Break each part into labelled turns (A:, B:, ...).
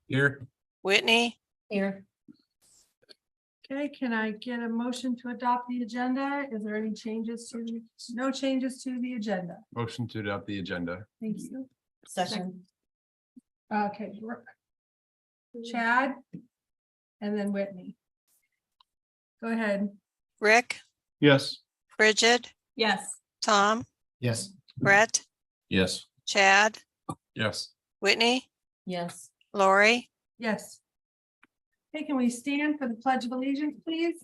A: Here.
B: Whitney,
C: Here.
D: Okay, can I get a motion to adopt the agenda? Is there any changes to, no changes to the agenda?
A: Motion to adopt the agenda.
D: Thank you.
C: Second.
D: Okay. Chad. And then Whitney. Go ahead.
B: Rick,
A: Yes.
B: Bridget,
C: Yes.
B: Tom,
A: Yes.
B: Brett,
A: Yes.
B: Chad,
A: Yes.
B: Whitney,
C: Yes.
D: Yes.
B: Lori,
D: Okay, can we stand for the Pledge of Allegiance, please?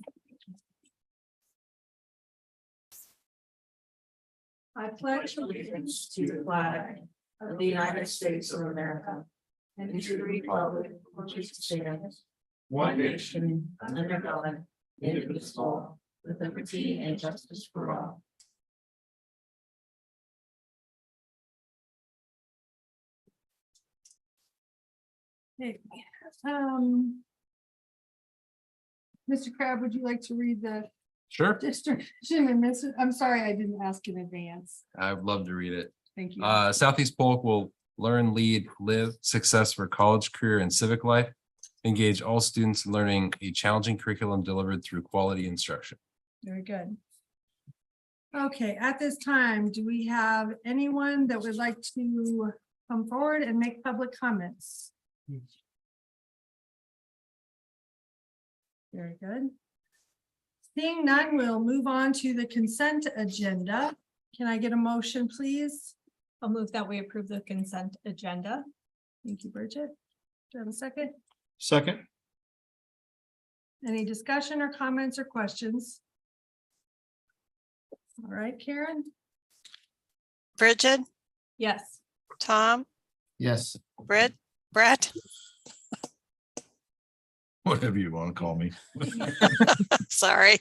D: I pledge allegiance
C: To the flag of the United States of America and to the republic for which it stands, one nation, under God, indivisible, with liberty and justice for all.
D: Okay, Mr. Crab, would you like to read the
A: Sure.
D: distribution and miss? I'm sorry, I didn't ask in advance.
A: I'd love to read it.
D: Thank you.
A: Southeast Polk will learn, lead, live success for college, career, and civic life. Engage all students in learning a challenging curriculum delivered through quality instruction.
D: Very good. Okay, at this time, do we have anyone that would like to come forward and make public comments? Very good. Seeing none, we'll move on to the consent agenda. Can I get a motion, please?
E: I'll move that we approve the consent agenda.
D: Thank you, Bridget. Do you have a second?
A: Second.
D: Any discussion or comments or questions? All right, Karen?
B: Bridget,
E: Yes.
B: Tom,
A: Yes.
B: Brett,
A: Whatever you want to call me.
B: sorry,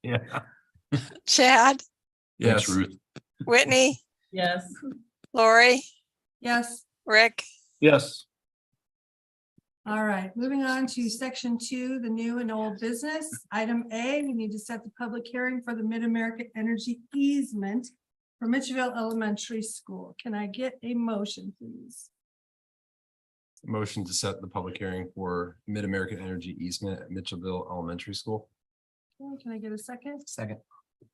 A: Yeah.
B: Chad,
A: Yes.
F: Ruth.
B: Whitney,
C: Yes.
B: Lori,
D: Yes.
B: Rick,
A: Yes.
D: All right, moving on to section 2, the new and old business. Item A, we need to set the public hearing for the Mid-American Energy easement for Mitchellville Elementary School. Can I get a motion, please?
A: Motion to set the public hearing for Mid-American Energy easement at Mitchellville Elementary School.
D: Okay, can I get a second?
A: Second.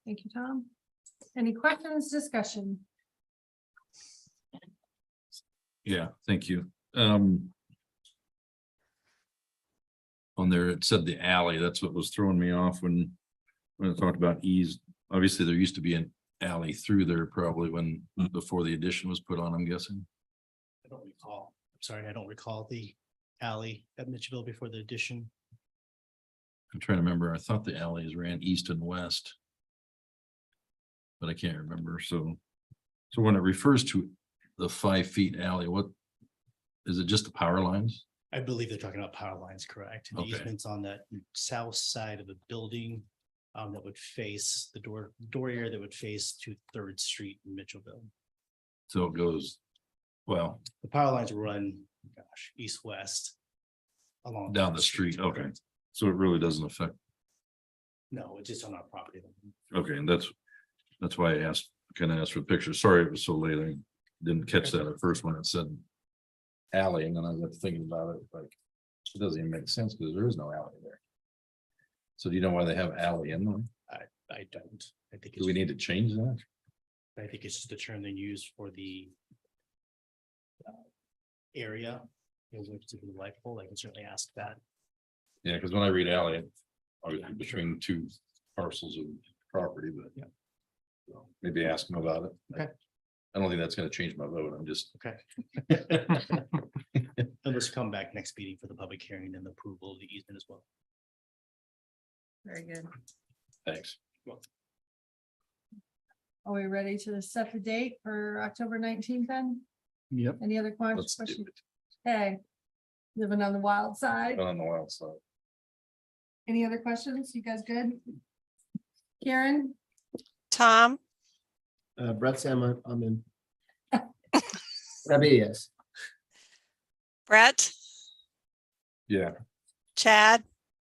D: Thank you, Tom. Any questions, discussion?
F: Yeah, thank you. On there, it said the alley. That's what was throwing me off when I talked about ease. Obviously, there used to be an alley through there probably when, before the addition was put on, I'm guessing.
G: I don't recall. I'm sorry, I don't recall the alley at Mitchellville before the addition.
F: I'm trying to remember. I thought the alleys ran east and west. But I can't remember. So when it refers to the 5 feet alley, what? Is it just the power lines?
G: I believe they're talking about power lines, correct? The
F: Okay.
G: easements on that south side of the building that would face the door area that would face to 3rd Street in Mitchellville.
F: So it goes, well,
G: The power lines run, gosh, east-west along.
F: down the street. Okay. So it really doesn't affect.
G: No, it's just on our property.
F: Okay, and that's why I asked, kind of asked for the picture. Sorry, it was so late. I didn't catch that at first when it said alley, and then I got thinking about it, like, it doesn't even make sense because there is no alley there. So do you know why they have alley in them?
G: I don't. I think
F: Do we need to change that?
G: I think it's just the term they use for the area in which to be light pole. I can certainly ask that.
F: Yeah, because when I read alley, obviously between 2 parcels of property, but
G: Yeah.
F: so maybe ask them about it.
G: Okay.
F: I don't think that's gonna change my vote. I'm just,
G: Okay. And let's come back next meeting for the public hearing and the approval of the easement as well.
D: Very good.
F: thanks.
D: Are we ready to set the date for October 19th then?
A: Yep.
D: Any other
F: Let's do
D: questions?
F: it.
D: Hey, living on the wild side.
F: On the wild side.
D: Any other questions? You guys good? Karen?
B: Tom,
H: Brett Sam, I'm in. That'd be a yes.
B: Brett,
F: Yeah.
B: Chad,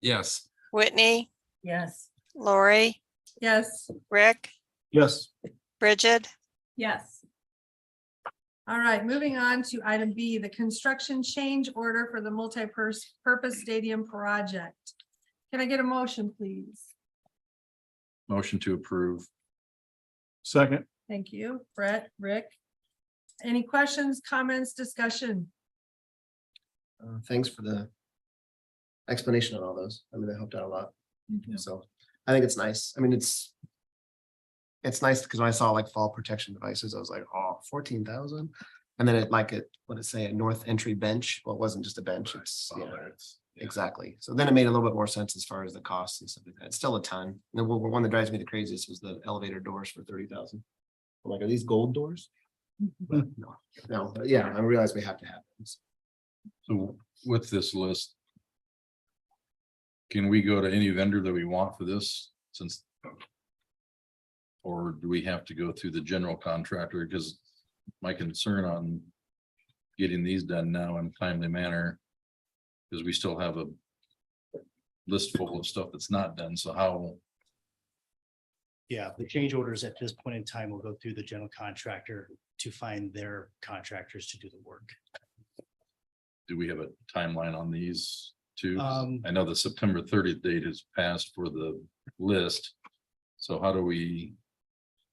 A: Yes.
B: Whitney,
C: Yes.
B: Lori,
D: Yes.
B: Rick,
A: Yes.
B: Bridget,
C: Yes.
D: All right, moving on to item B, the construction change order for the multi-purpose stadium project. Can I get a motion, please?
F: Motion to approve.
H: Second.
D: Thank you, Brett, Rick. Any questions, comments, discussion?
H: Thanks for the explanation on all those. I mean, that helped out a lot.
D: Mhm.
H: So I think it's nice. I mean, it's nice because when I saw like fall protection devices, I was like, oh, 14,000. And then what did it say, a north entry bench? Well, it wasn't just a bench. It's, yeah, exactly. So then it made a little bit more sense as far as the costs and stuff like that. It's still a ton. And then one that drives me the craziest was the elevator doors for 30,000. I'm like, are these gold doors? But no, but yeah, I realize we have to have them.
F: So with this list, can we go to any vendor that we want for this since? Or do we have to go through the general contractor? Because my concern on getting these done now in a timely manner is we still have a list full of stuff that's not done. So how,
G: Yeah, the change orders at this point in time will go through the general contractor to find their contractors to do the work.
F: do we have a timeline on these two?
G: Um,
F: I know the September 30th date has passed for the list. So how do we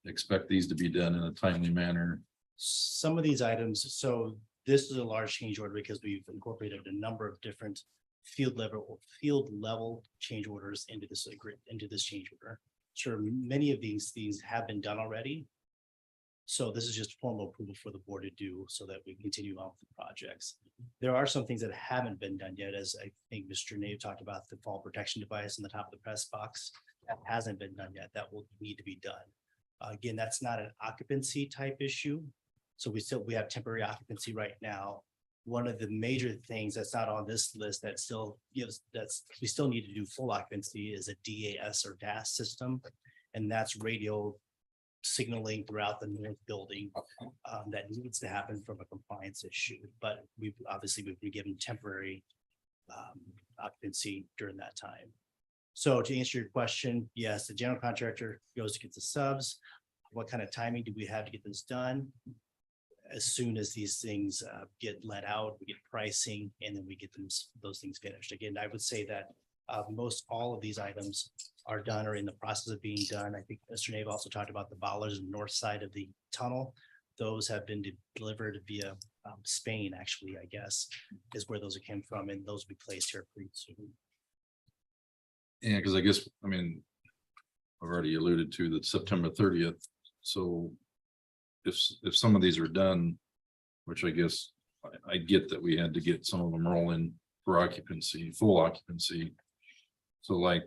F: expect these to be done in a timely manner?
G: Some of these items, so this is a large change order because we've incorporated a number of different field level change orders into this change order. Sure, many of these things have been done already. So this is just formal approval for the board to do so that we continue on with the projects. There are some things that haven't been done yet, as I think Mr. Nave talked about the fall protection device on the top of the press box. That hasn't been done yet. That will need to be done. Again, that's not an occupancy type issue. So we have temporary occupancy right now. One of the major things that's not on this list that still gives, we still need to do full occupancy is a DAS or DAS system. And that's radio signaling throughout the north building that needs to happen from a compliance issue. But we've been given temporary occupancy during that time. So to answer your question, yes, the general contractor goes to get the subs. What kind of timing do we have to get this done? As soon as these things get let out, we get pricing, and then we get those things finished. Again, I would say that most all of these items are done or in the process of being done. I think Mr. Nave also talked about the bollards on the north side of the tunnel. Those have been delivered via Spain, actually, I guess, is where those came from, and those will be placed here pretty soon.
F: Yeah, because I guess, I mean, I've already alluded to that September 30th. So if some of these are done, which I guess I get that we had to get some of them rolling for occupancy, full occupancy. So like,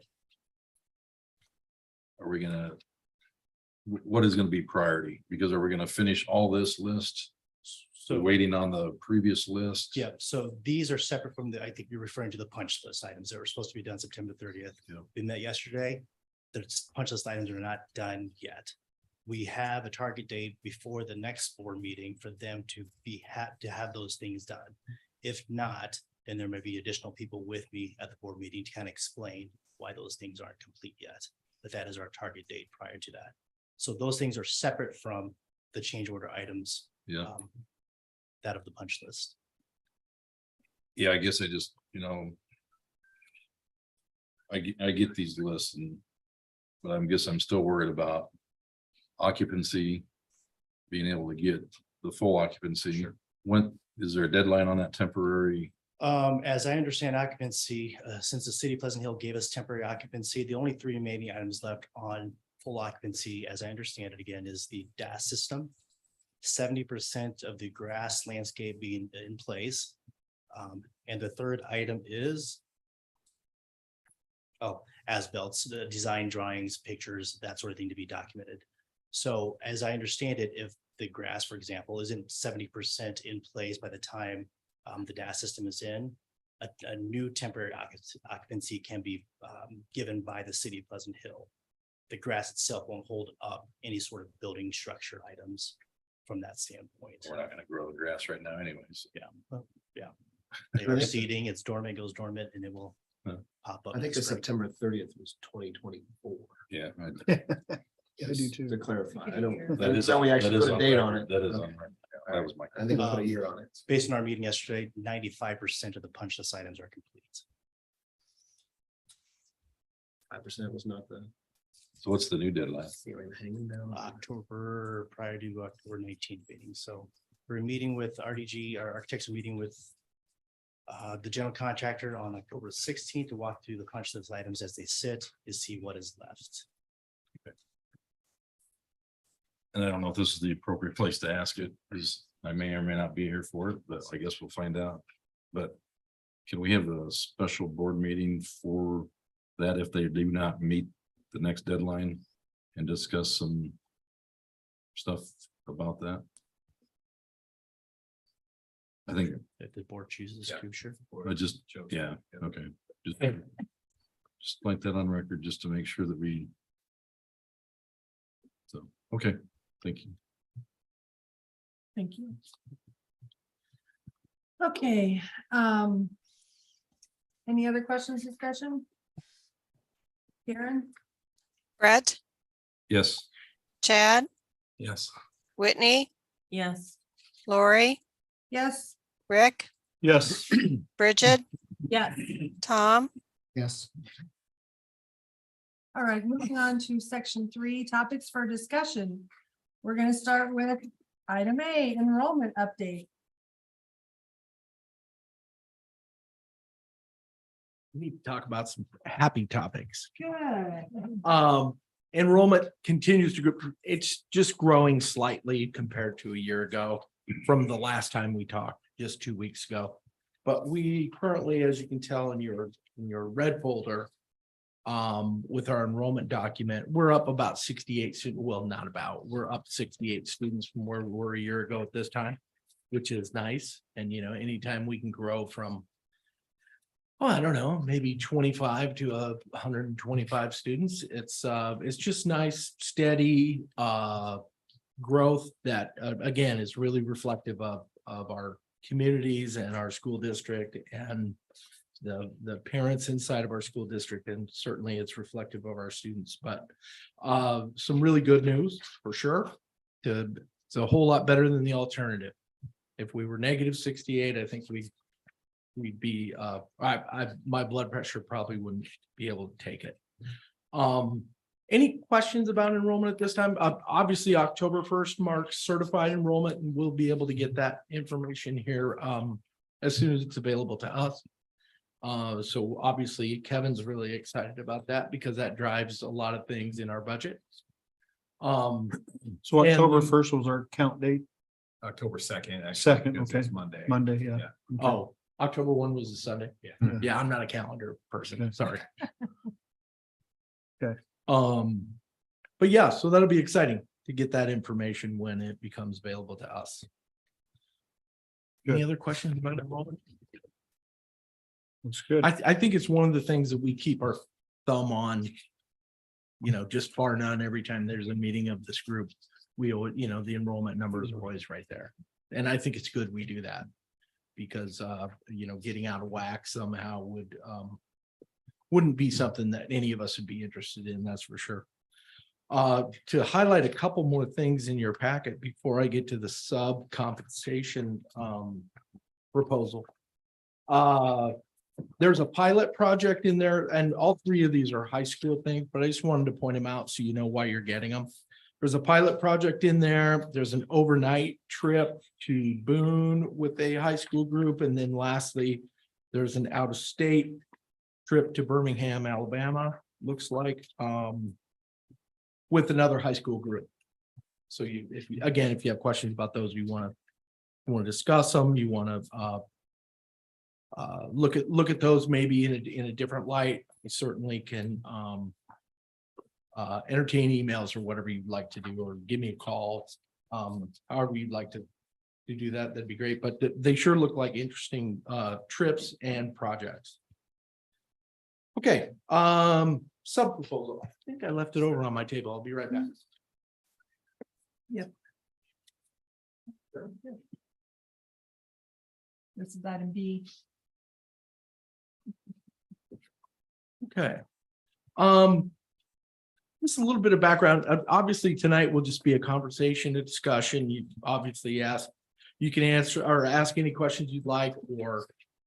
F: are we gonna, what is gonna be priority? Because are we gonna finish all this list? So waiting on the previous list?
G: Yeah, so these are separate from I think you're referring to the punch list items that were supposed to be done September 30th.
F: Yeah.
G: We met yesterday. The punch list items are not done yet. We have a target date before the next board meeting for them to have those things done. If not, then there may be additional people with me at the board meeting to kind of explain why those things aren't complete yet. But that is our target date prior to that. So those things are separate from the change order items.
F: Yeah.
G: That of the punch list.
F: Yeah, I guess I just, I get these lists but I'm still worried about occupancy, being able to get the full occupancy. When is there a deadline on that temporary?
G: As I understand occupancy, since the city of Pleasant Hill gave us temporary occupancy, the only three remaining items left on full occupancy, as I understand it again, is the DAS system. 70% of the grass landscape being in place. And the third item is as-built, the design drawings, pictures, that sort of thing to be documented. So as I understand it, if the grass, for example, isn't 70% in place by the time the DAS system is in, a new temporary occupancy can be given by the city of Pleasant Hill. The grass itself won't hold up any sort of building structure items from that standpoint.
F: We're not gonna grow the grass right now anyways.
G: They are seeding, it's dormant, goes dormant, and it will pop up.
H: I think
G: next
H: the
G: spring.
H: September 30th was 2024.
F: Yeah.
H: I do too. To clarify, I don't.
F: That is,
H: So we actually
F: that is
H: put a
F: on
H: date
F: record.
H: on it.
F: That is
H: Okay.
F: on record. That was my.
H: I think we'll put a year on it.
G: Based on our meeting yesterday, 95% of the punch list items are complete.
H: 5% was not the.
F: So what's the new deadline?
H: Hanging down.
G: October, prior to October 19th meeting, so we're meeting with RDG, our architects are meeting with. The general contractor on October 16th to walk through the punch list items as they sit, to see what is left.
F: And I don't know if this is the appropriate place to ask it, because I may or may not be here for it, but I guess we'll find out. But can we have a special board meeting for that if they do not meet the next deadline and discuss some stuff about that? I think
G: If the board chooses to, sure.
F: I just, yeah, okay. Just like that on record, just to make sure that we. So, okay, thank you.
D: Thank you. Okay, any other questions, discussion? Karen?
B: Brett,
F: Yes.
B: Chad,
A: Yes.
B: Whitney,
E: Yes.
B: Lori,
D: Yes.
B: Rick,
G: Yes.
B: Bridget,
E: Yes.
B: Tom,
H: Yes.
D: All right, moving on to section 3, topics for discussion. We're gonna start with item A, enrollment update.
I: We need to talk about some happy topics.
D: Good.
I: Enrollment continues to grow. It's just growing slightly compared to a year ago from the last time we talked, just 2 weeks ago. But we currently, as you can tell in your red folder, with our enrollment document, we're up about 68 students. Well, not about, we're up 68 students from where we were a year ago at this time, which is nice. And anytime we can grow from, I don't know, maybe 25 to 125 students. It's just nice, steady growth that again is really reflective of our communities and our school district and the parents inside of our school district, and certainly it's reflective of our students. But some really good news for sure. It's a whole lot better than the alternative. If we were negative 68, I think we'd be my blood pressure probably wouldn't be able to take it. Any questions about enrollment at this time? Obviously, October 1st marks certified enrollment, and we'll be able to get that information here as soon as it's available to us. So obviously Kevin's really excited about that because that drives a lot of things in our budget.
J: So October
I: and-
J: 1st was our count date,
A: October 2nd. actually,
J: Second,
A: because
J: okay.
A: it's Monday.
J: Monday, yeah.
A: Yeah.
J: Okay.
I: Oh, October 1 was a Sunday.
A: Yeah.
I: Yeah, I'm not a calendar person,
J: Okay.
I: sorry.
J: Okay.
I: But yeah, so that'll be exciting to get that information when it becomes available to us. Any
J: Good.
I: other questions about enrollment?
J: That's good.
I: I think it's one of the things that we keep our thumb on. Just bar none, every time there's a meeting of this group, we, the enrollment numbers are always right there. And I think it's good we do that. Because, getting out of whack somehow wouldn't be something that any of us would be interested in, that's for sure. To highlight a couple more things in your packet before I get to the sub compensation proposal. There's a pilot project in there, and all three of these are high school things, but I just wanted to point them out so you know why you're getting them. There's a pilot project in there. There's an overnight trip to Boone with a high school group. And then lastly, there's an out-of-state trip to Birmingham, Alabama, looks like, with another high school group. So if you have questions about those, you want to discuss them, you want to look at those maybe in a different light, we certainly can entertain emails or whatever you'd like to do, or give me a call. However you'd like to do that, that'd be great. But they sure look like interesting trips and projects. Okay, sub proposal. I think I left it over on my table. I'll be right back.
D: Yep. This is item B.
I: Okay. Just a little bit of background. Obviously, tonight will just be a conversation, a discussion. You obviously asked You can answer or ask any questions you'd like or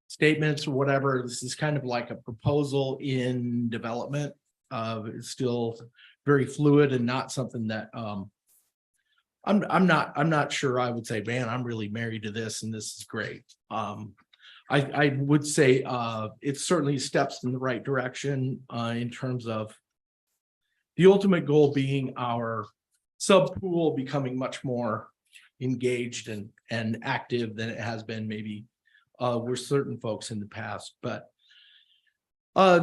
I: statements or whatever. This is kind of like a proposal in development. It's still very fluid and not something that I'm not sure I would say, man, I'm really married to this and this is great. I would say it certainly steps in the right direction in terms of the ultimate goal being our sub pool becoming much more engaged and active than it has been maybe with certain folks in the past. But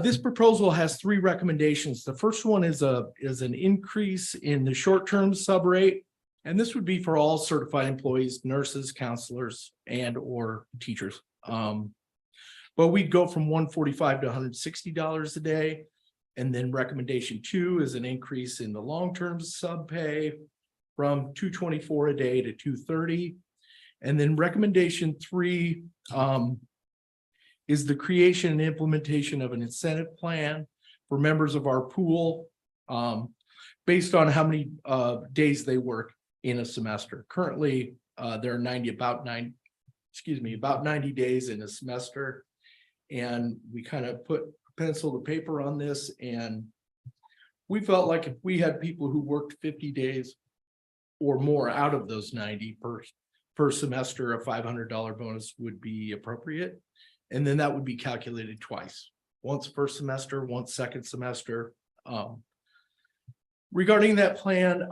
I: this proposal has 3 recommendations. The first one is an increase in the short-term sub rate. And this would be for all certified employees, nurses, counselors, and or teachers. But we'd go from $145 to $160 a day. And then recommendation 2 is an increase in the long-term sub pay from $224 a day to $230. And then recommendation 3 is the creation and implementation of an incentive plan for members of our pool based on how many days they work in a semester. Currently, there are about 90 days in a semester. And we kind of put pencil to paper on this, and we felt like if we had people who worked 50 days or more out of those 90 per semester, a $500 bonus would be appropriate. And then that would be calculated twice, once first semester, once second semester. Regarding that plan,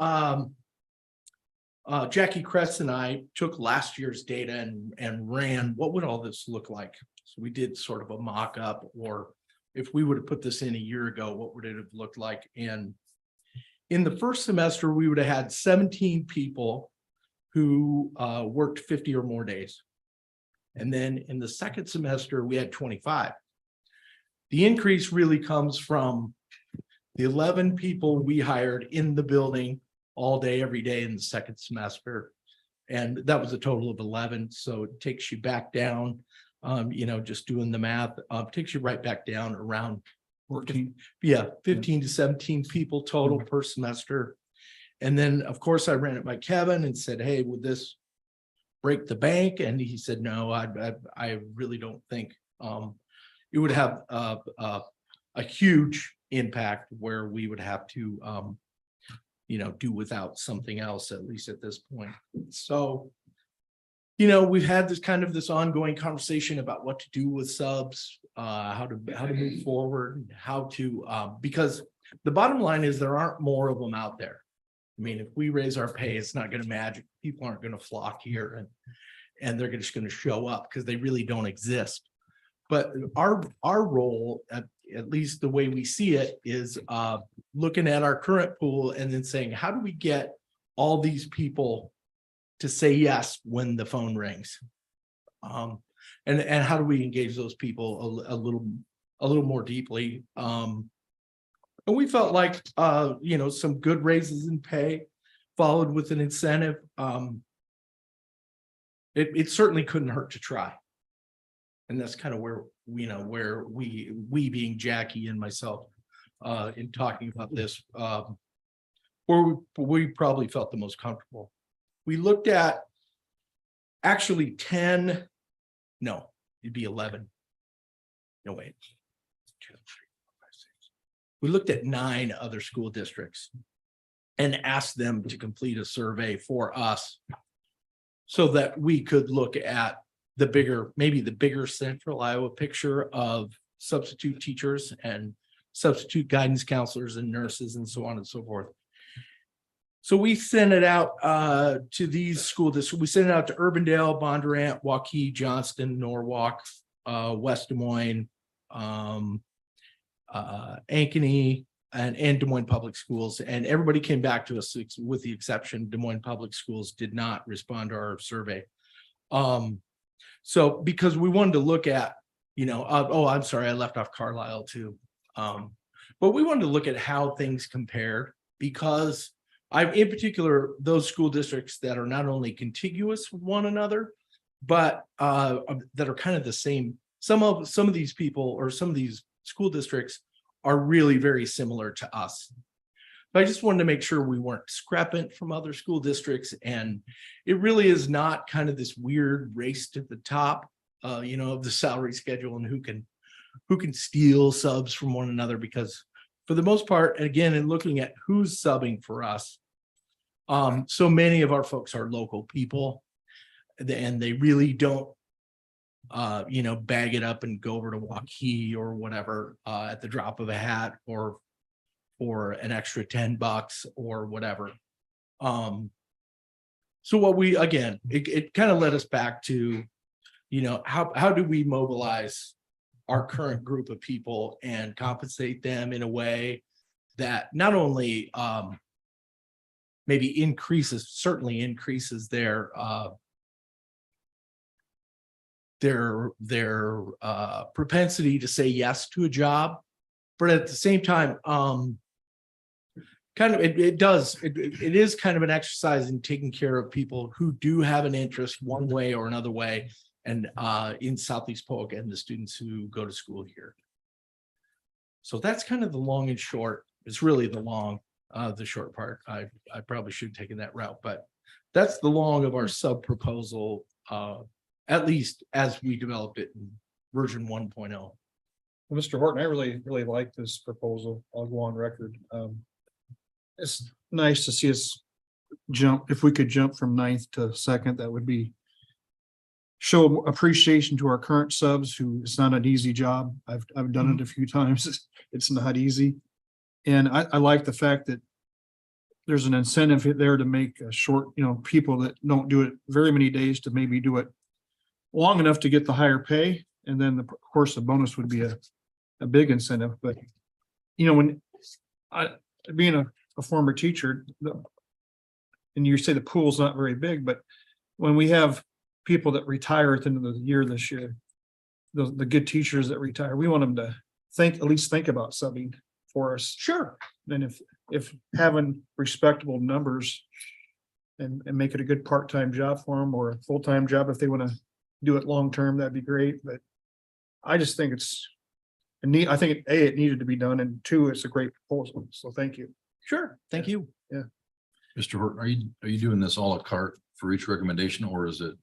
I: Jackie Kress and I took last year's data and ran what would all this look like. So we did sort of a mock-up, or if we would have put this in a year ago, what would it have looked like? And in the first semester, we would have had 17 people who worked 50 or more days. And then in the second semester, we had 25. The increase really comes from the 11 people we hired in the building all day, every day in the second semester. And that was a total of 11. So it takes you back down, just doing the math, takes you right back down around
J: 14.
I: Yeah, 15 to 17 people total per semester. And then, of course, I ran it by Kevin and said, hey, would this break the bank? And he said, no, I really don't think it would have a huge impact where we would have to, do without something else, at least at this point. So, we've had this ongoing conversation about what to do with subs, how to move forward, how to, because the bottom line is there aren't more of them out there. I mean, if we raise our pay, it's not going to magic. People aren't going to flock here and they're just going to show up because they really don't exist. But our role, at least the way we see it, is looking at our current pool and then saying, how do we get all these people to say yes when the phone rings? And how do we engage those people a little more deeply? And we felt like, some good raises in pay followed with an incentive. It certainly couldn't hurt to try. And that's kind of where we being Jackie and myself in talking about this, where we probably felt the most comfortable. We looked at actually 11. No, wait. We looked at 9 other school districts and asked them to complete a survey for us so that we could look at maybe the bigger central Iowa picture of substitute teachers and substitute guidance counselors and nurses and so on and so forth. So we sent it out to these school districts. We sent it out to Urbandale, Bondurant, Waukee, Johnston, Norwalk, West Des Moines, Ankeny, and Des Moines Public Schools. And everybody came back to us, with the exception Des Moines Public Schools did not respond to our survey. So because we wanted to look at, I'm sorry, I left off Carlisle too. But we wanted to look at how things compared, because in particular, those school districts that are not only contiguous with one another, but that are kind of the same. Some of these people or some of these school districts are really very similar to us. But I just wanted to make sure we weren't discrepant from other school districts, and it really is not kind of this weird race to the top, of the salary schedule and who can steal subs from one another, because for the most part, again, in looking at who's subbing for us, so many of our folks are local people, and they really don't bag it up and go over to Waukee or whatever at the drop of a hat, or for an extra $10 or whatever. So what it kind of led us back to, how do we mobilize our current group of people and compensate them in a way that not only maybe certainly increases their propensity to say yes to a job, but at the same time, it is kind of an exercise in taking care of people who do have an interest one way or another way, and in Southeast Polk and the students who go to school here. So that's kind of the long and short. It's really the short part. I probably should have taken that route, but that's the long of our sub proposal, at least as we developed it in version 1.0.
J: Well, Mr. Horton, I really like this proposal. I'll go on record. It's nice to see us jump. If we could jump from 9th to 2nd, that would be show appreciation to our current subs, who it's not an easy job. I've done it a few times. It's not easy. And I like the fact that there's an incentive there to make a short, people that don't do it very many days to maybe do it long enough to get the higher pay. And then of course the bonus would be a big incentive. But when being a former teacher, and you say the pool's not very big, but when we have people that retire at the end of the year this year, the good teachers that retire, we want them to at least think about subbing for us.
I: Sure.
J: And if having respectable numbers and make it a good part-time job for them, or a full-time job if they want to do it long-term, that'd be great. But I just think it's neat. I think it needed to be done, and 2, it's a great proposal. So thank you.
I: Sure. Thank you.
J: Yeah.
F: Mr. Horton, are you doing this a la carte for each recommendation, or is it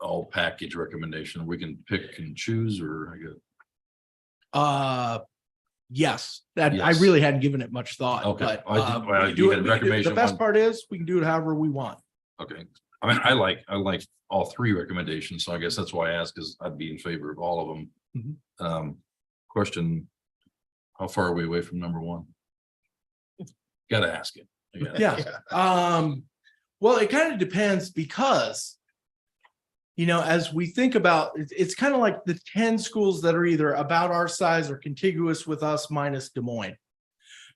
F: all package recommendation? We can pick and choose, or
I: Yes, I
F: Yes.
I: really hadn't given it much thought.
F: Okay.
I: But
F: Well,
I: we
F: you
I: do
F: had
I: it-
F: a recommendation
I: the best
F: on-
I: part is we can do it however we want.
F: Okay, I mean, I like all 3 recommendations, so I guess that's why I asked, because I'd be in favor of all of them. Question, how far are we away from number 1? Gotta ask it.
I: Yeah. Well, it kind of depends, because as we think about it's kind of like the 10 schools that are either about our size or contiguous with us minus Des Moines.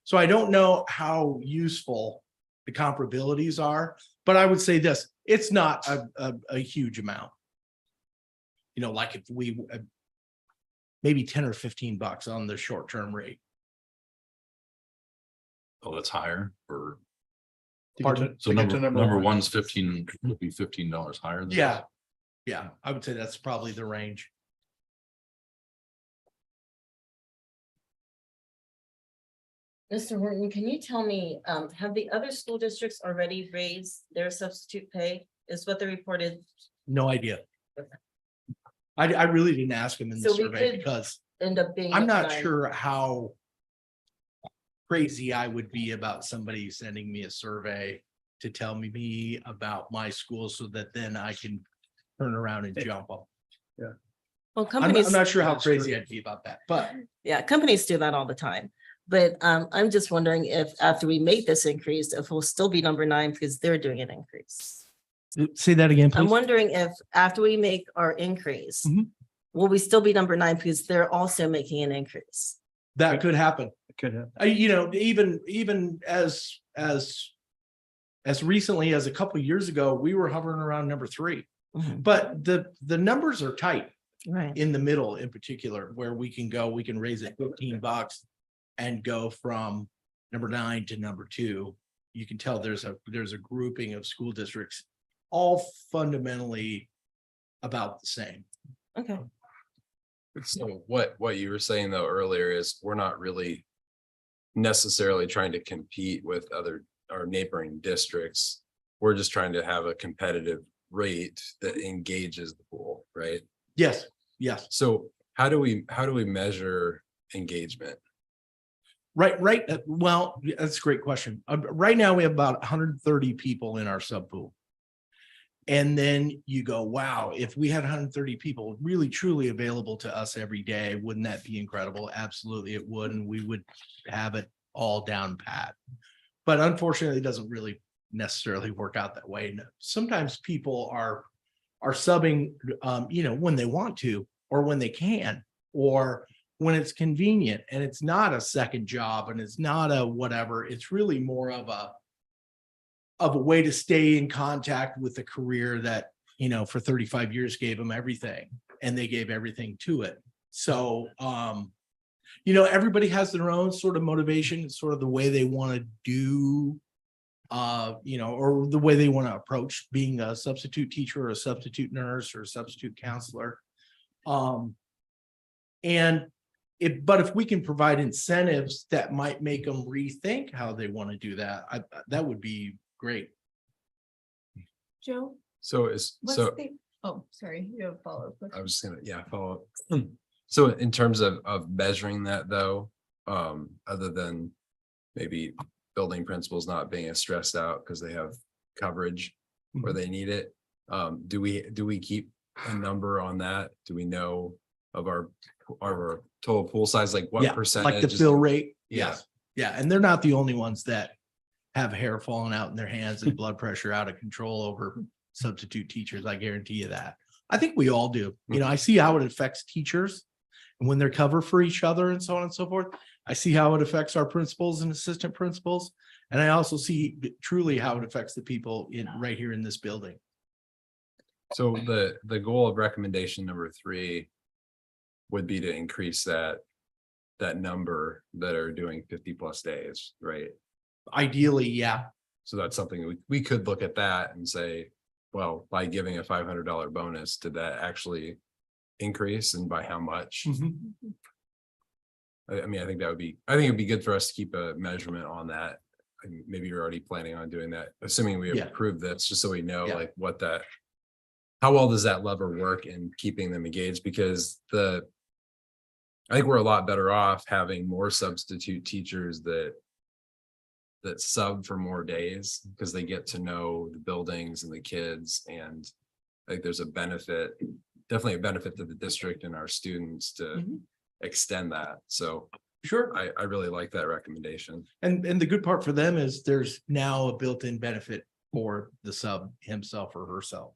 I: So I don't know how useful the comparabilities are, but I would say this: it's not a huge amount. Like if we maybe 10 or 15 bucks on the short-term rate.
F: Oh, that's higher, or
I: Pardon?
F: so number 1's 15, would be $15 higher than
I: Yeah. Yeah, I would say that's probably the range.
C: Mr. Horton, can you tell me, have the other school districts already raised their substitute pay? Is what they reported?
I: No idea. I really didn't ask him in the
C: So we
I: survey
C: could
I: because
C: End up being.
I: I'm
C: at
I: not
C: 9.
I: sure how crazy I would be about somebody sending me a survey to tell me about my school, so that then I can turn around and jump them.
C: Well,
I: I'm
C: companies,
I: not sure how crazy I'd be about that, but
C: yeah, companies do that all the time. But I'm just wondering if after we make this increase, if we'll still be number 9 because they're doing an increase.
I: say that again,
C: I'm
I: please.
C: wondering if after we make our increase,
I: Mhm.
C: will we still be number 9 because they're also making an increase?
I: That could happen.
J: It could have.
I: Even as recently as a couple of years ago, we were hovering around number 3.
C: Mhm.
I: But the numbers are tight
C: Right.
I: in the middle, in particular, where we can raise it $15 and go from number 9 to number 2. You can tell there's a grouping of school districts, all fundamentally about the same.
A: necessarily trying to compete with our neighboring districts. We're just trying to have a competitive rate that engages the pool, right?
I: Yes, yes.
A: So how do we measure engagement?
I: Right. Well, that's a great question. Right now, we have about 130 people in our sub pool. And then you go, wow, if we had 130 people really truly available to us every day, wouldn't that be incredible? Absolutely, it would. And we would have it all down pat. But unfortunately, it doesn't really necessarily work out that way. No. Sometimes people are subbing, when they want to, or when they can, or when it's convenient, and it's not a second job and it's not a whatever. It's really more of a way to stay in contact with a career that, for 35 years gave them everything, and they gave everything to it. So, everybody has their own sort of motivation, sort of the way they want to do, or the way they want to approach being a substitute teacher or a substitute nurse or a substitute counselor. But if we can provide incentives that might make them rethink how they want to do that, that would be great.
E: Joe,
A: What's
E: oh, sorry, you have a follow-up.
A: I was just gonna, follow up. So in terms of measuring that though, other than maybe building principals not being as stressed out because they have coverage where they need it, do we keep a number on that? Do we know of our total pool size, like what percentage?
I: Like the fill rate?
A: Yeah.
I: Yes. Yeah, and they're not the only ones that have hair falling out in their hands and blood pressure out of control over substitute teachers. I guarantee you that. I think we all do. I see how it affects teachers and when they're cover for each other and so on and so forth. I see how it affects our principals and assistant principals. And I also see truly how it affects the people right here in this building.
A: So the goal of recommendation number 3 would be to increase that number that are doing 50+ days, right?
I: Ideally, yeah.
A: So that's something we could look at that and say, well, by giving a $500 bonus, did that actually increase, and by how much? I mean, I think it'd be good for us to keep a measurement on that. Maybe you're already planning on doing that, assuming we approve this, just so we know like how well does that lever work in keeping them engaged? Because I think we're a lot better off having more substitute teachers that sub for more days, because they get to know the buildings and the kids, and I think there's definitely a benefit to the district and our students to extend that. So
I: sure,
A: I really like that recommendation.
I: And the good part for them is there's now a built-in benefit for the sub himself or herself.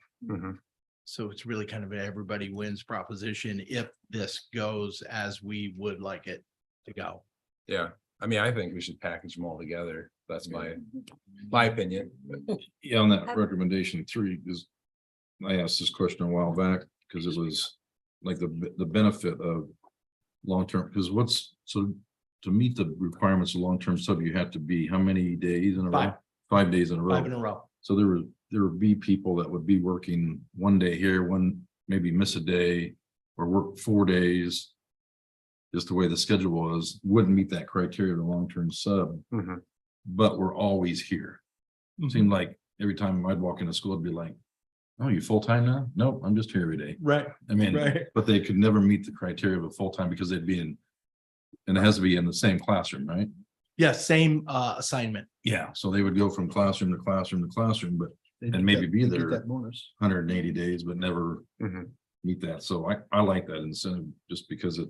I: So it's really kind of an everybody wins proposition if this goes as we would like it to go.
A: Yeah. I mean, I think we should package them all together. That's my opinion.
F: Yeah, on that recommendation 3, is I asked this question a while back because it was like the benefit of long-term, because to meet the requirements of long-term sub, you have to be how many days in a row? 5 days in a row.
I: 5 in a row.
F: So there would be people that would be working one day here, maybe miss a day, or work 4 days. Just the way the schedule was, wouldn't meet that criteria of a long-term sub, but we're always here. Seemed like every time I'd walk into school, it'd be like, oh, you full-time now? Nope, I'm just here every day.
I: Right.
F: I mean, but they could never meet the criteria of a full-time because they'd be and it has to be in the same classroom, right?
I: Yeah, same assignment.
F: Yeah. So they would go from classroom to classroom to classroom, but and maybe be there
J: that bonus.
F: 180 days, but never meet that. So I like that incentive just because it.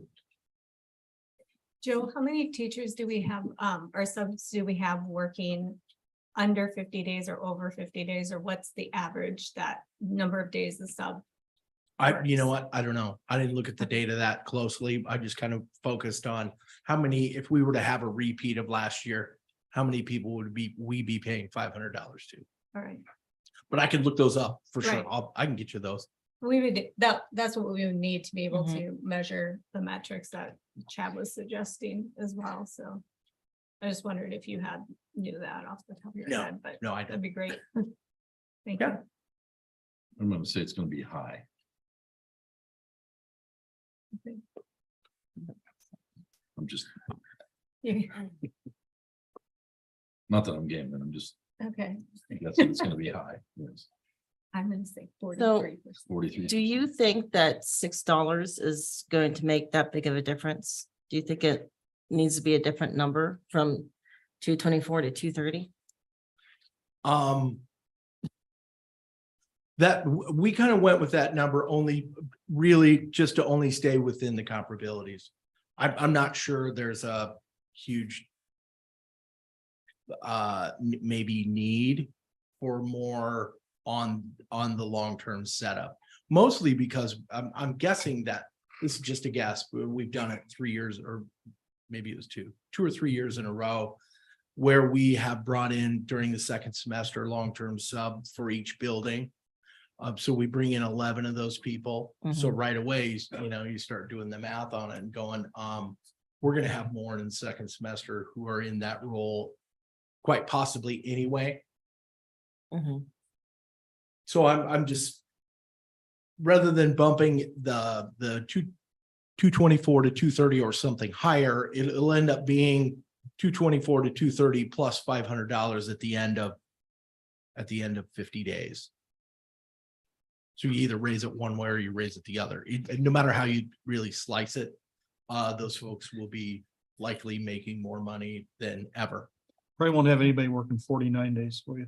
E: Joe, how many teachers do we have, or subs do we have working under 50 days or over 50 days, or what's the average, that number of days the sub?
I: You know what? I don't know. I didn't look at the data that closely. I just kind of focused on how many, if we were to have a repeat of last year, how many people would we be paying $500 to?
E: All right.
I: But I could look those up for
E: Right.
I: sure. I can get you those.
E: We would, that's what we would need to be able to measure the metrics that Chad was suggesting as well, so. I just wondered if you knew that off the top of your
I: No,
E: head, but
I: no, I
E: that'd
I: don't.
E: be great. Thank
I: Yeah.
F: I'm gonna say it's gonna be high.
E: you.
F: I'm just,
E: You-
F: Not that I'm gaming, I'm just,
E: Okay,
F: guessing it's gonna be high. Yes,
E: I'm gonna say
C: So-
E: 43%.
F: 43.
C: Do you think that $6 is going to make that big of a difference? Do you think it needs to be a different number from 224 to 230?
I: That, we kind of went with that number only really just to only stay within the comparabilities. I'm not sure there's a huge maybe need for more on the long-term setup. Mostly because I'm guessing that this is just a guess, but we've done it 3 years, or maybe it was 2 or 3 years in a row, where we have brought in during the second semester long-term sub for each building. So we bring in 11 of those people. So right away, you start doing the math on it and going, we're gonna have more in the second semester who are in that role quite possibly anyway.
C: Mhm.
I: So I'm just, rather than bumping the 224 to 230 or something higher, it'll end up being 224 to 230 plus $500 at the end of 50 days. So you either raise it one way or you raise it the other. No matter how you really slice it, those folks will be likely making more money than ever.
J: Probably won't have anybody working 49 days for you.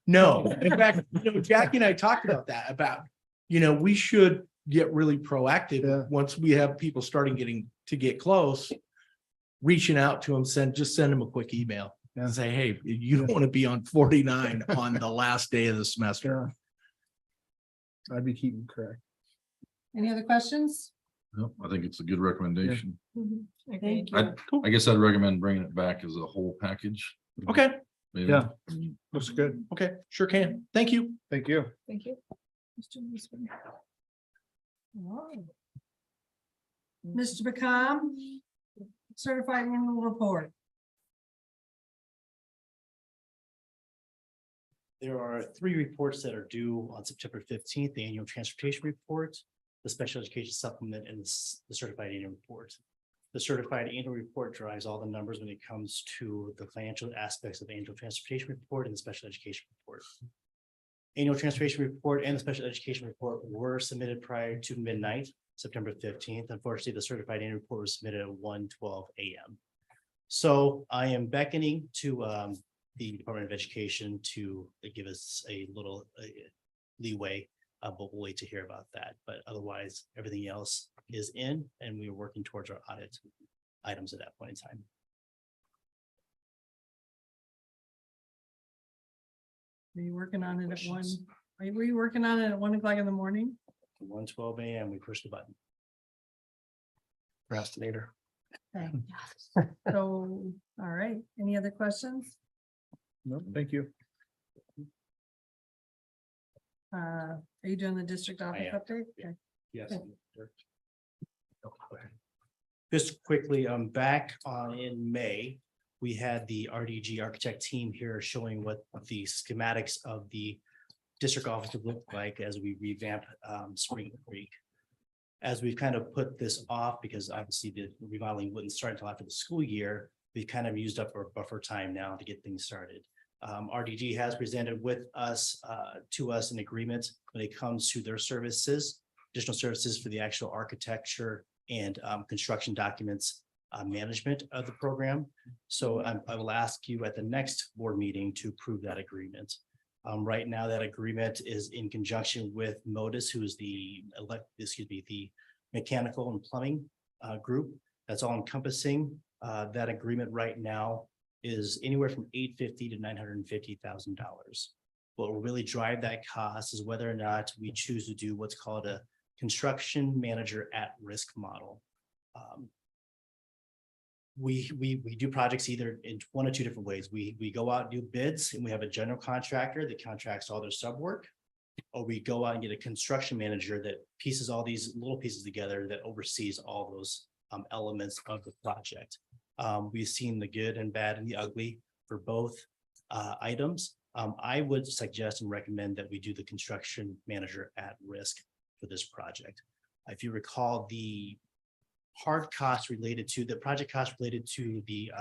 I: No, in fact, Jackie and I talked about that, we should get really proactive.
J: Yeah.
I: Once we have people starting to get close, reaching out to them, send them a quick email and say, hey, you don't want to be on 49 on the last day of the semester.
J: I'd be keeping track.
D: Any other questions?
F: No, I think it's a good recommendation.
E: Okay.
F: I guess I'd recommend bringing it back as a whole package.
I: Okay,
F: Maybe.
J: Yeah. Looks good.
I: okay, sure can. Thank you.
J: Thank you.
E: Thank you.
D: Mr. Beckham, certified annual report.
G: There are 3 reports that are due on September 15th, the annual transportation report, the special education supplement, and the certified annual report. The certified annual report drives all the numbers when it comes to the financial aspects of the annual transportation report and the special education report. Annual transportation report and the special education report were submitted prior to midnight, September 15th. Unfortunately, the certified annual report was submitted at 1:12 a.m. So I am beckoning to the Department of Education to give us a little leeway, but we'll wait to hear about that. But otherwise, everything else is in, and we are working towards our audit items at that point in time.
D: Are you working on it at 1? Were you working on it at 1 o'clock in the morning?
G: 1:12 a.m. we push the button.
H: Procrastinator.
D: Okay. So, all right, any other questions?
J: No, thank you.
D: Are you doing the district office
G: am,
D: update?
G: yeah.
D: Okay.
G: Yes. Just quickly, back in May, we had the RDG architect team here showing what the schematics of the district office would look like as we revamp Spring Creek. As we've kind of put this off, because obviously the remodeling wouldn't start until after the school year, we've kind of used up our buffer time now to get things started. RDG has presented with us to us an agreement when it comes to their services, additional services for the actual architecture and construction documents management of the program. So I will ask you at the next board meeting to approve that agreement. Right now, that agreement is in conjunction with Modus, who is the mechanical and plumbing group. That's all encompassing. That agreement right now is anywhere from $850,000 to $950,000. What will really drive that cost is whether or not we choose to do what's called a construction manager at risk model. We do projects either in 1 or 2 different ways. We go out and do bids, and we have a general contractor that contracts all their sub work, or we go out and get a construction manager that pieces all these little pieces together that oversees all those elements of the project. We've seen the good and bad and the ugly for both items. I would suggest and recommend that we do the construction manager at risk for this project. If you recall, the hard costs related to the project costs related to the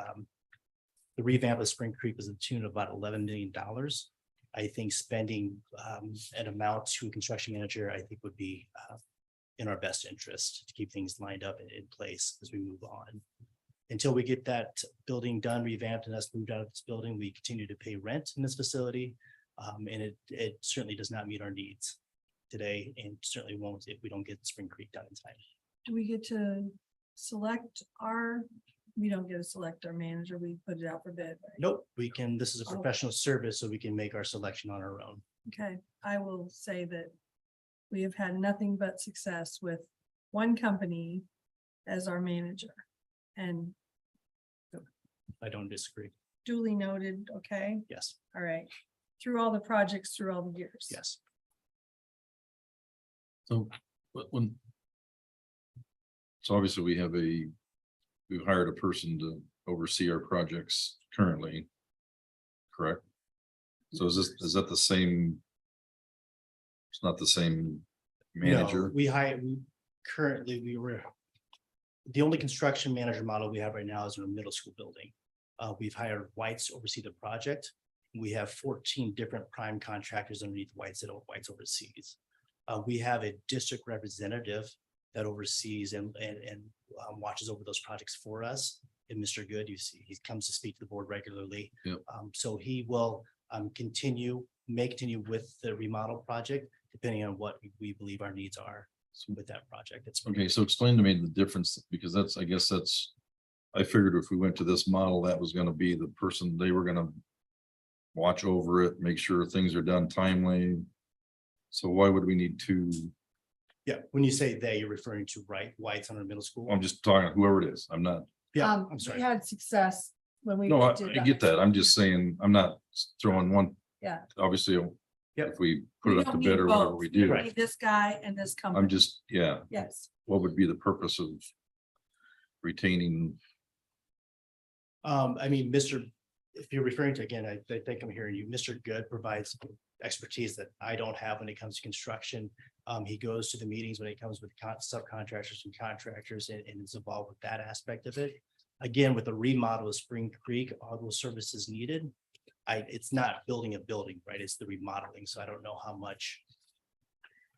G: The revamp of Spring Creek was in the tune of about $11 million. I think spending an amount to a construction manager, I think would be in our best interest to keep things lined up in place as we move on. Until we get that building done, revamped, and us moved out of this building, we continue to pay rent in this facility. And it certainly does not meet our needs today, and certainly won't if we don't get Spring Creek done in time.
D: Do we get to select we don't get to select our manager, we put it out for bid, right?
G: Nope, we can, this is a
D: Oh.
G: professional service, so we can make our selection on our own.
D: Okay, I will say that we have had nothing but success with one company as our manager. And
G: I don't disagree.
D: duly noted, okay,
G: Yes,
D: all right. Through all the projects, through all the years.
G: yes.
F: So, but when. So obviously we've hired a person to oversee our projects currently. Correct? So is that the same? It's not the same manager?
G: No, we were. The only construction manager model we have right now is in a middle school building. We've hired Whites to oversee the project. We have 14 different prime contractors underneath Whites that Whites oversees. We have a district representative that oversees and watches over those projects for us. And Mr. Good, you see, he comes to speak to the board regularly.
F: Yep.
G: So he will continue with the remodel project, depending on what we believe our needs are with that project. It's
F: Okay, so explain to me the difference, because I figured if we went to this model, that was gonna be the person, they were gonna watch over it, make sure things are done timely. So why would we need two?
G: Yeah, when you say they, you're referring to White's Under Middle School.
F: I'm just talking, whoever it is, I'm not,
G: Yeah,
D: I'm
G: I'm sorry.
D: We had success when we.
F: no, I
D: did
F: get that. I'm just saying, I'm not throwing one,
D: Yeah.
F: obviously,
G: Yep.
F: if we put
D: We
F: it up to
D: don't
F: bid
D: need
F: or whatever
D: both.
F: we do,
D: need This guy and this company.
F: I'm just, yeah,
D: Yes,
F: what would be the purpose of retaining?
G: I mean, if you're referring to, again, I think I'm hearing you, Mr. Good provides expertise that I don't have when it comes to construction. He goes to the meetings when it comes with subcontractors and contractors and is involved with that aspect of it. Again, with the remodel of Spring Creek, all those services needed. It's not building a building, right? It's the remodeling. So I don't know how much.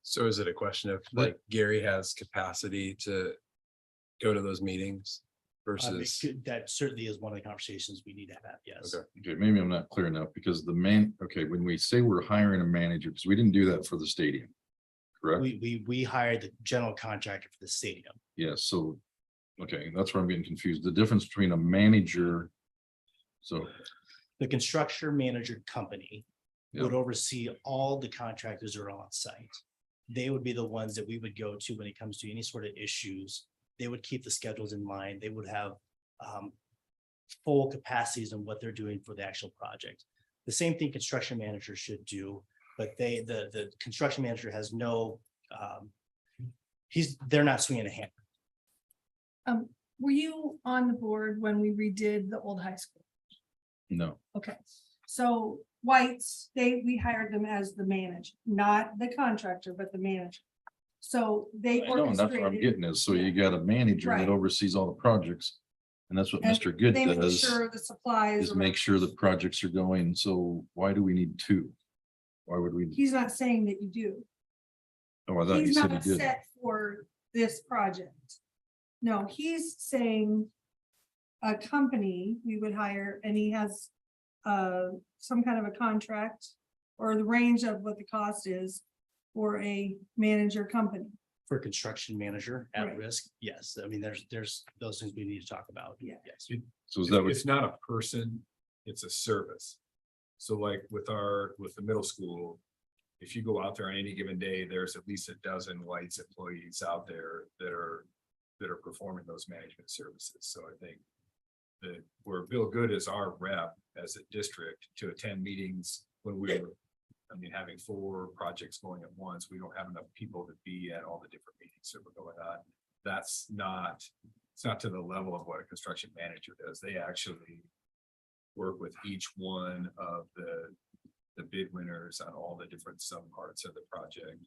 A: So is it a question of like Gary has capacity to go to those meetings versus?
G: That certainly is one of the conversations we need to have. Yes.
F: Okay, maybe I'm not clear enough, because when we say we're hiring a manager, because we didn't do that for the stadium. Correct?
G: We hired the general contractor for the stadium.
F: Yeah, so, okay, that's where I'm getting confused. The difference between a manager. So,
G: The construction manager company
F: Yeah.
G: would oversee all the contractors that are on site. They would be the ones that we would go to when it comes to any sort of issues. They would keep the schedules in line. They would have full capacities on what they're doing for the actual project. The same thing construction manager should do, but the construction manager has no, they're not swinging a hammer.
D: were you on the board when we redid the old high school?
F: no,
D: Okay, so White's, we hired them as the manager, not the contractor, but the manager. So they
F: I know, and that's what I'm
D: orchestrated.
F: getting is, so you got a manager
D: Right.
F: that oversees all the projects. And that's what
D: And
F: Mr. Good
D: They make
F: does,
D: sure the supplies.
F: is
D: are-
F: make sure the projects are going. So why do we need two? Why would we?
D: He's not saying that you do.
F: Oh, I thought you
D: He's
F: said
D: not
F: he did.
D: set for this project. No, he's saying a company we would hire, and he has some kind of a contract or the range of what the cost is for a manager company.
G: For construction manager at
D: Right.
G: risk, yes. I mean, there's those things we need to talk about.
D: Yeah.
G: Yes.
F: So is that what,
K: It's not a person, it's a service. So like with the middle school, if you go out there on any given day, there's at least a dozen White's employees out there that are performing those management services. So I think that where Bill Good is our rep as a district to attend meetings when we're, having 4 projects going at once, we don't have enough people to be at all the different meetings that were going on. It's not to the level of what a construction manager does. They actually work with each one of the bid winners on all the different subparts of the project.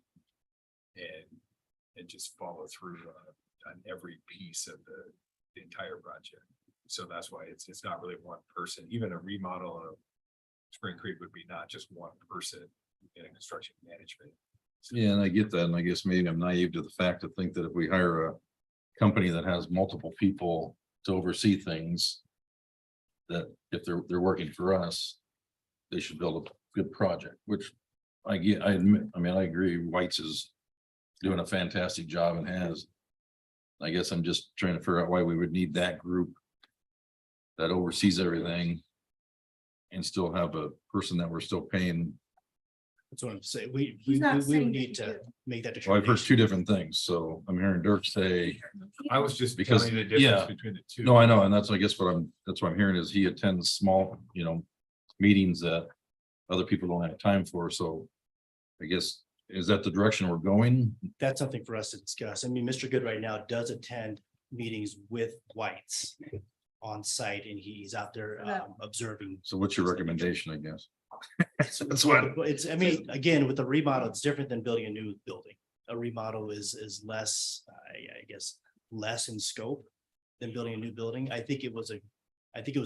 K: And just follow through on every piece of the entire project. So that's why it's not really one person, even a remodel of Spring Creek would be not just one person in a construction management.
F: Yeah, and I get that, and I guess maybe I'm naive to the fact to think that if we hire a company that has multiple people to oversee things, that if they're working for us, they should build a good project, which I get, I admit, I mean, I agree, White's is doing a fantastic job and has. I guess I'm just trying to figure out why we would need that group that oversees everything and still have a person that we're still paying.
G: That's what I'm saying. We
D: He's not
G: would
D: saying
G: need
D: that you
G: to make that
F: Well, I've heard two
G: determination.
F: different things, so I'm hearing Dirk say,
K: I was just
F: Because,
K: telling you the
F: yeah.
K: difference between the two.
F: no, I know, and that's, I guess that's what I'm hearing is he attends small, meetings that other people don't have time for, so I guess, is that the direction we're going?
G: That's something for us to discuss. I mean, Mr. Good right now does attend meetings with Whites on site, and he's out there observing.
F: So what's your recommendation, I guess?
G: That's what it's, I mean, again, with the remodel, it's different than building a new building. A remodel is less, I guess, less in scope than building a new building. I think it was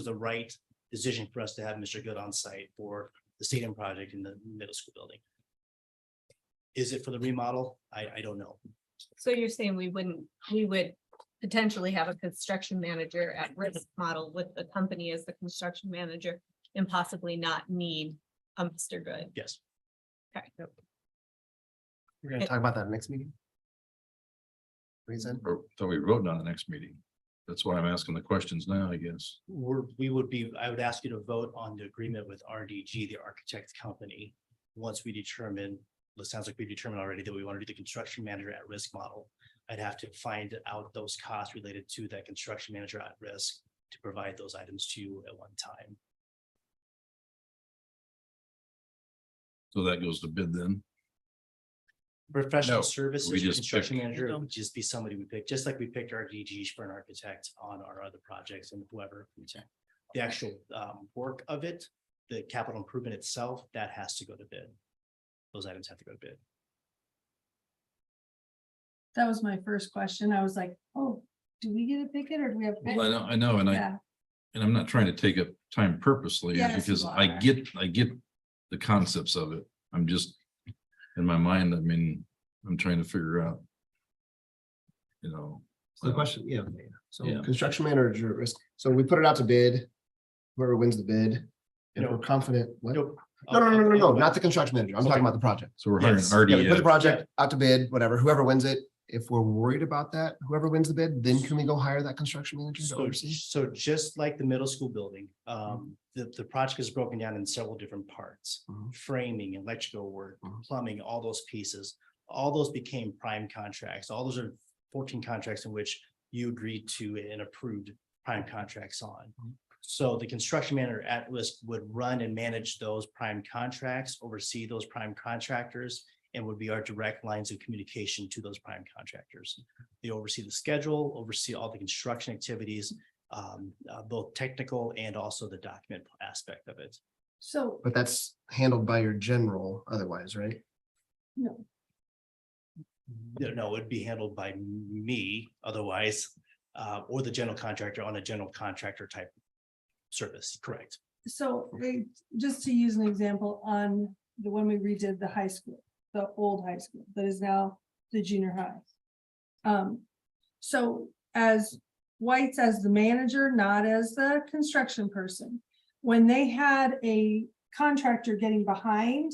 G: the right decision for us to have Mr. Good on site for the stadium project in the middle school building. Is it for the remodel? I don't know.
E: So you're saying we would potentially have a construction manager at risk model with the company as the construction manager and possibly not need a Mr. Good.
G: Yes.
E: Okay.
H: We're gonna talk about that next meeting. Reason,
F: Or thought we were voting on the next meeting. That's why I'm asking the questions now, I guess.
G: I would ask you to vote on the agreement with RDG, the architect company. Once we determine, it sounds like we determined already that we want to do the construction manager at risk model. I'd have to find out those costs related to that construction manager at risk to provide those items to you at one time.
F: So that goes to bid then.
G: Professional
A: No,
G: services,
F: we just
G: construction
F: pick-
G: manager, it would just be somebody we pick, just like we picked our DGs for an architect on our other projects and whoever. The actual work of it, the capital improvement itself, that has to go to bid. Those items have to go to bid.
D: That was my first question. I was like, oh, do we get to pick it or do we have? to pick
F: Well,
D: it?
F: I know, and
D: Yeah,
F: I'm not trying to take up time purposely,
D: Yes,
F: because
D: you
F: I
D: are.
F: get the concepts of it. I'm just, in my mind, I mean, I'm trying to figure out.
H: so the question, yeah, so
F: Yeah.
H: construction manager at risk, so we put it out to bid. Whoever wins the bid, and we're confident, what? No, not the construction manager, I'm talking about the project.
F: So we're hiring
G: Yes.
H: Yeah, we put the
F: RDF.
H: project out to bid, whatever, whoever wins it, if we're worried about that, whoever wins the bid, then can we go hire that construction manager to
G: So,
H: oversee?
G: so just like the middle school building, the project is broken down in several different parts.
H: Mhm.
G: Framing, electrical work,
H: Mhm.
G: plumbing, all those pieces, all those became prime contracts. All those are 14 contracts in which you agreed to and approved prime contracts on.
H: Mhm.
G: So the construction manager at risk would run and manage those prime contracts, oversee those prime contractors, and would be our direct lines of communication to those prime contractors. They oversee the schedule, oversee all the construction activities, both technical and also the document aspect of it.
D: so,
H: But that's handled by your general otherwise, right?
D: no,
G: No, it'd be handled by me otherwise, or the general contractor on a general contractor type service, correct?
D: so just to use an example on the one we redid the high school, the old high school that is now the junior high. So as White's as the manager, not as the construction person, when they had a contractor getting behind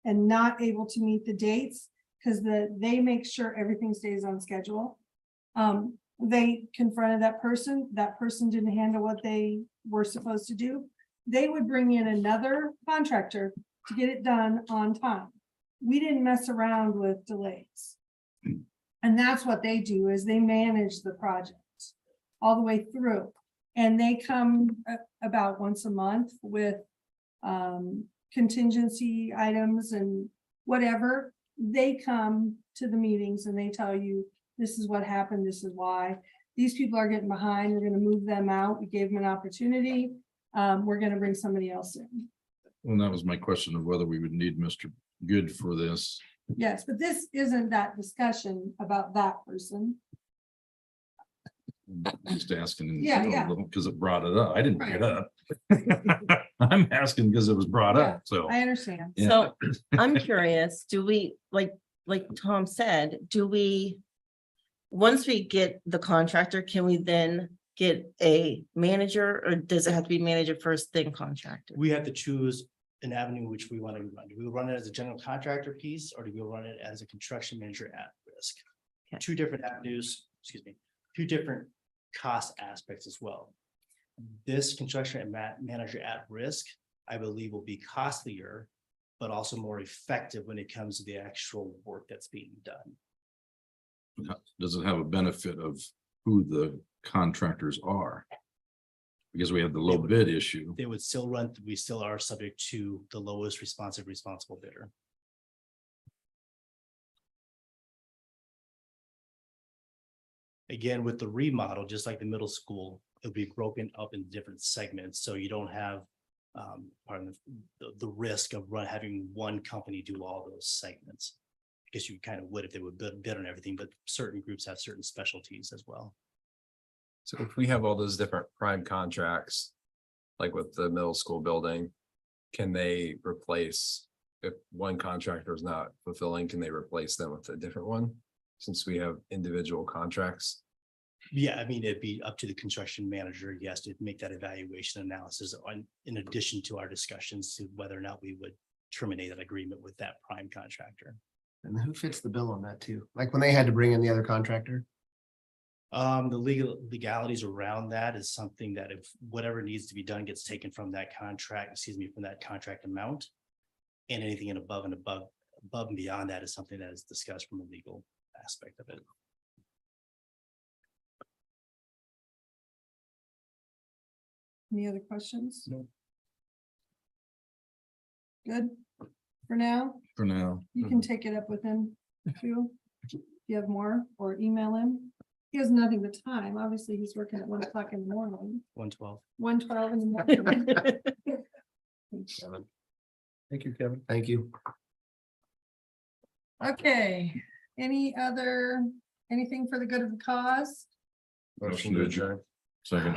D: and not able to meet the dates, because they make sure everything stays on schedule. They confronted that person didn't handle what they were supposed to do. They would bring in another contractor to get it done on time. We didn't mess around with delays. And that's what they do, is they manage the project all the way through. And they come about once a month with contingency items and whatever. They come to the meetings and they tell you, this is what happened, this is why. These people are getting behind, we're gonna move them out, we gave them an opportunity. We're gonna bring somebody else in.
F: Well, that was my question of whether we would need Mr. Good for this.
D: Yes, but this isn't that discussion about that person.
F: Just asking.
D: Yeah, yeah.
F: Because it brought it up. I didn't bring it
D: Right.
F: up. I'm asking because it was brought
D: Yeah.
F: up, so.
D: I understand.
F: Yeah.
C: So I'm curious, do we, like Tom said, do we? Once we get the contractor, can we then get a manager, or does it have to be manager first, then contractor?
G: We have to choose an avenue which we want to run. Do we run it as a general contractor piece, or do we run it as a construction manager at risk?
C: Okay.
G: Two different avenues, excuse me, two different cost aspects as well. This construction and manager at risk, I believe, will be costlier, but also more effective when it comes to the actual work that's being done.
F: Does it have a benefit of who the contractors are? Because we have the low bid issue.
G: They would still run, we still are subject to the lowest responsible bidder. Again, with the remodel, just like the middle school, it'll be broken up in different segments, so you don't have pardon the risk of having one company do all those segments. Because you kind of would if they would bid on everything, but certain groups have certain specialties as well.
A: So if we have all those different prime contracts, like with the middle school building, can they replace, if one contractor is not fulfilling, can they replace them with a different one? Since we have individual contracts?
G: Yeah, I mean, it'd be up to the construction manager, yes, to make that evaluation analysis on, in addition to our discussions to whether or not we would terminate that agreement with that prime contractor.
H: And who fits the bill on that too? Like when they had to bring in the other contractor?
G: The legalities around that is something that if whatever needs to be done gets taken from that contract, from that contract amount. And anything above and beyond that is something that is discussed from a legal aspect of it.
D: Any other questions?
J: No.
D: Good for now.
F: For now.
D: You can take it up with him too. If you have more, or email him. He has nothing but time. Obviously, he's working at 1 o'clock in the morning,
G: 112.
D: 1:12 in the morning.
J: Thank you, Kevin.
H: Thank you.
D: Okay, anything for the good of the cause?
F: Motion to adjourn. Second.